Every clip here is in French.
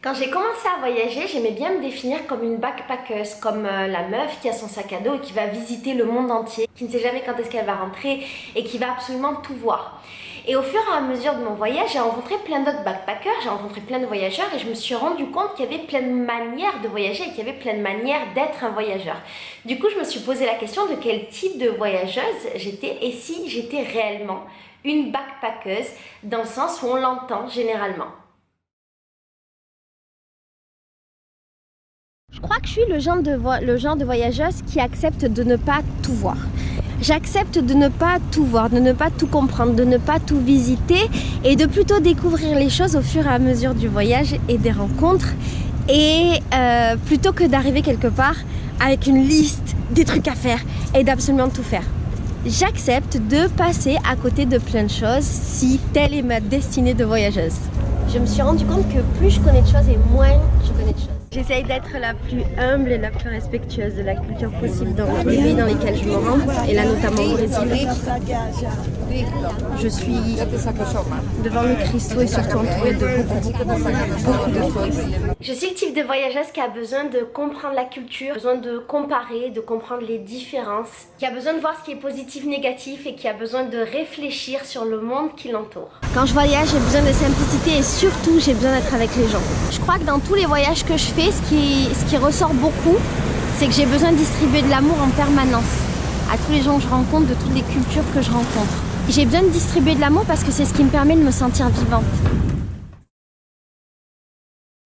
Quand j'ai commencé à voyager, j'aimais bien me définir comme une backpackeuse, comme la meuf qui a son sac à dos et qui va visiter le monde entier, qui ne sait jamais quand est-ce qu'elle va rentrer et qui va absolument tout voir. Et au fur et à mesure de mon voyage, j'ai rencontré plein d'autres backpackers, j'ai rencontré plein de voyageurs et je me suis rendu compte qu'il y avait plein de manières de voyager et qu'il y avait plein de manières d'être un voyageur. Du coup, je me suis posé la question de quel type de voyageuse j'étais et si j'étais réellement une backpackeuse dans le sens où on l'entend généralement. Je crois que je suis le genre de voyageuse qui accepte de ne pas tout voir. J'accepte de ne pas tout voir, de ne pas tout comprendre, de ne pas tout visiter et de plutôt découvrir les choses au fur et à mesure du voyage et des rencontres et plutôt que d'arriver quelque part avec une liste des trucs à faire et d'absolument tout faire. J'accepte de passer à côté de plein de choses si telle est ma destinée de voyageuse. Je me suis rendu compte que plus je connais de choses et moins je connais de choses. J'essaye d'être la plus humble et la plus respectueuse de la culture possible dans les pays dans lesquels je me rends, et là notamment au Brésil. Je suis devant le Christo et surtout entourée de beaucoup de touristes. Je suis le type de voyageuse qui a besoin de comprendre la culture, besoin de comparer, de comprendre les différences, qui a besoin de voir ce qui est positif, négatif et qui a besoin de réfléchir sur le monde qui l'entoure. Quand je voyage, j'ai besoin de simplicité et surtout j'ai besoin d'être avec les gens. Je crois que dans tous les voyages que je fais, ce qui ressort beaucoup, c'est que j'ai besoin de distribuer de l'amour en permanence à tous les gens que je rencontre, de toutes les cultures que je rencontre. J'ai besoin de distribuer de l'amour parce que c'est ce qui me permet de me sentir vivante.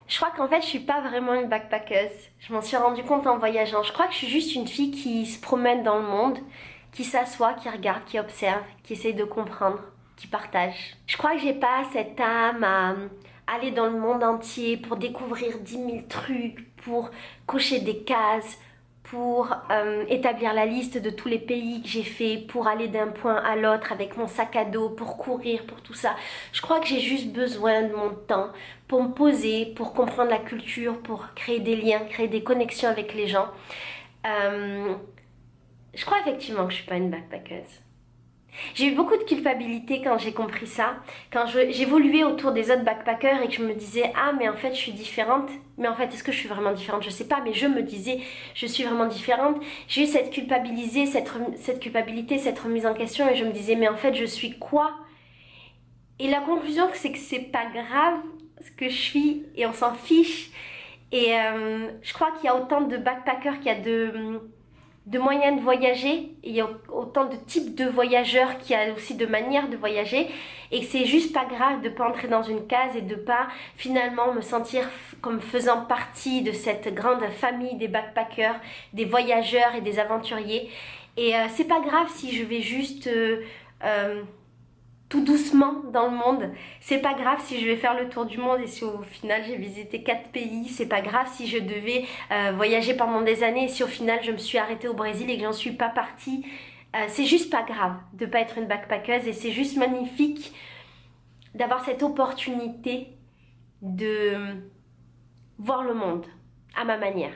Je crois qu'en fait, je suis pas vraiment une backpackeuse. Je m'en suis rendu compte en voyageant. Je crois que je suis juste une fille qui se promène dans le monde, qui s'assoit, qui regarde, qui observe, qui essaye de comprendre, qui partage. Je crois que j'ai pas cette âme à aller dans le monde entier pour découvrir 10 000 trucs, pour cocher des cases, pour établir la liste de tous les pays que j'ai fait, pour aller d'un point à l'autre avec mon sac à dos, pour courir, pour tout ça. Je crois que j'ai juste besoin de mon temps pour me poser, pour comprendre la culture, pour créer des liens, créer des connexions avec les gens. Je crois effectivement que je suis pas une backpackeuse. J'ai eu beaucoup de culpabilité quand j'ai compris ça, quand j'évoluais autour des autres backpackers et que je me disais ah mais en fait je suis différente, mais en fait est-ce que je suis vraiment différente, je sais pas, mais je me disais je suis vraiment différente. J'ai eu cette culpabilité, cette remise en question et je me disais mais en fait je suis quoi? Et la conclusion c'est que c'est pas grave ce que je suis et on s'en fiche et je crois qu'il y a autant de backpackers qu'il y a de moyens de voyager, il y a autant de types de voyageurs qu'il y a aussi de manières de voyager et c'est juste pas grave de pas entrer dans une case et de pas finalement me sentir comme faisant partie de cette grande famille des backpackers, des voyageurs et des aventuriers et c'est pas grave si je vais juste tout doucement dans le monde. C'est pas grave si je vais faire le tour du monde et si au final j'ai visité 4 pays. C'est pas grave si je devais voyager pendant des années et si au final je me suis arrêtée au Brésil et que j'en suis pas partie. C'est juste pas grave de pas être une backpackeuse et c'est juste magnifique d'avoir cette opportunité de voir le monde à ma manière.